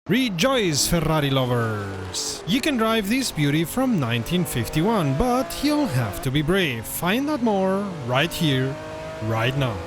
Rejoice, Ferrari lovers! You can drive this beauty from 1951, but you'll have to be brave. Find out more right here, right now.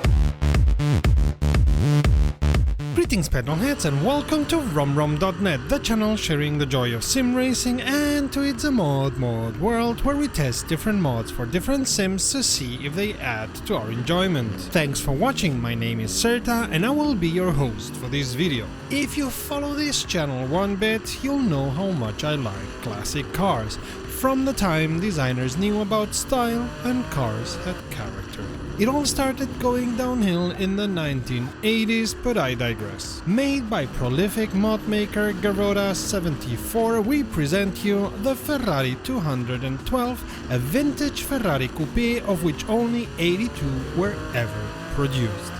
Greetings pedalheads and welcome to RomRom.net, the channel sharing the joy of sim racing, and to It's a Mod world where we test different mods for different sims to see if they add to our enjoyment. Thanks for watching, my name is s.p.a and I will be your host for this video. If you follow this channel one bit, you'll know how much I like classic cars, from the time designers knew about style and cars had character. It all started going downhill in the 1980s, but I digress. Made by prolific mod maker Garoda74, we present you the Ferrari 212, a vintage Ferrari coupe of which only 82 were ever produced.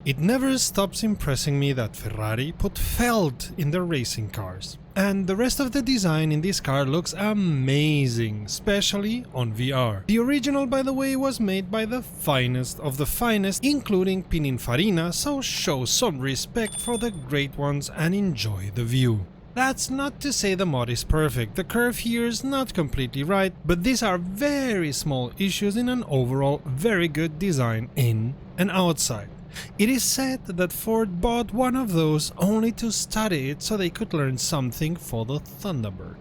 It never stops impressing me that Ferrari put felt in their racing cars. And the rest of the design in this car looks amazing, especially on VR. The original, by the way, was made by the finest of the finest, including Pininfarina, so show some respect for the great ones and enjoy the view. That's not to say the mod is perfect, the curve here is not completely right, but these are very small issues in an overall very good design in and outside. It is said that Ford bought one of those only to study it so they could learn something for the Thunderbird.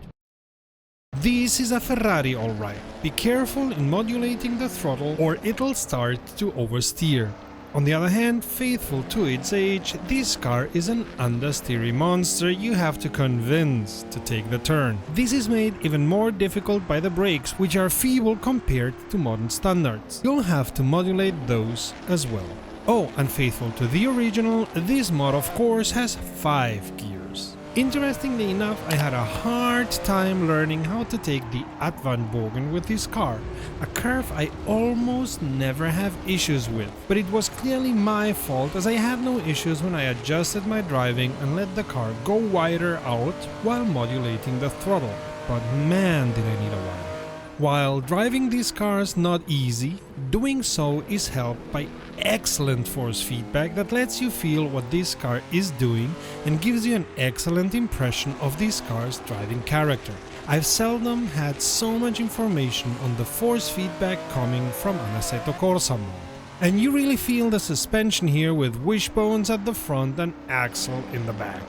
This is a Ferrari alright. Be careful in modulating the throttle or it'll start to oversteer. On the other hand, faithful to its age, this car is an understeery monster you have to convince to take the turn. This is made even more difficult by the brakes, which are feeble compared to modern standards. You'll have to modulate those as well. Oh, and faithful to the original, this mod of course has 5 gears. Interestingly enough, I had a hard time learning how to take the Advantbogen with this car, a curve I almost never have issues with, but it was clearly my fault as I had no issues when I adjusted my driving and let the car go wider out while modulating the throttle, but man did I need a while. While driving these cars not easy, doing so is helped by excellent force feedback that lets you feel what this car is doing and gives you an excellent impression of this car's driving character. I've seldom had so much information on the force feedback coming from an Assetto Corsa Mod. And you really feel the suspension here with wishbones at the front and axle in the back.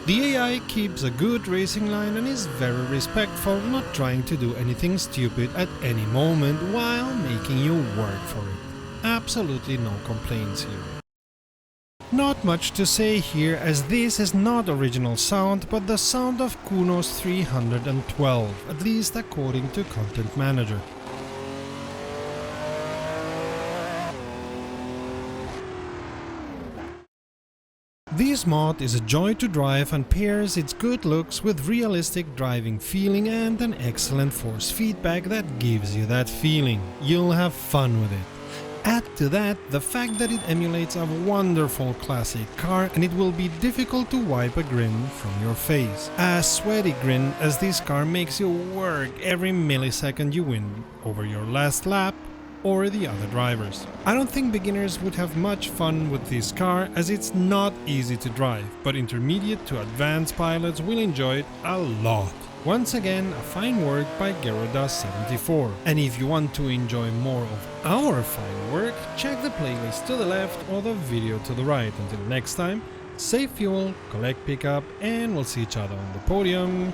The AI keeps a good racing line and is very respectful, not trying to do anything stupid at any moment while making you work for it. Absolutely no complaints here. Not much to say here as this is not original sound but the sound of Kuno's 312, at least according to Content Manager. This mod is a joy to drive and pairs its good looks with realistic driving feeling and an excellent force feedback that gives you that feeling. You'll have fun with it. Add to that the fact that it emulates a wonderful classic car and it will be difficult to wipe a grin from your face. A sweaty grin as this car makes you work every millisecond you win over your last lap or the other drivers. I don't think beginners would have much fun with this car as it's not easy to drive, but intermediate to advanced pilots will enjoy it a lot. Once again, a fine work by Garoda74. And if you want to enjoy more of our fine work, check the playlist to the left or the video to the right. Until next time, save fuel, collect pickup, and we'll see each other on the podium.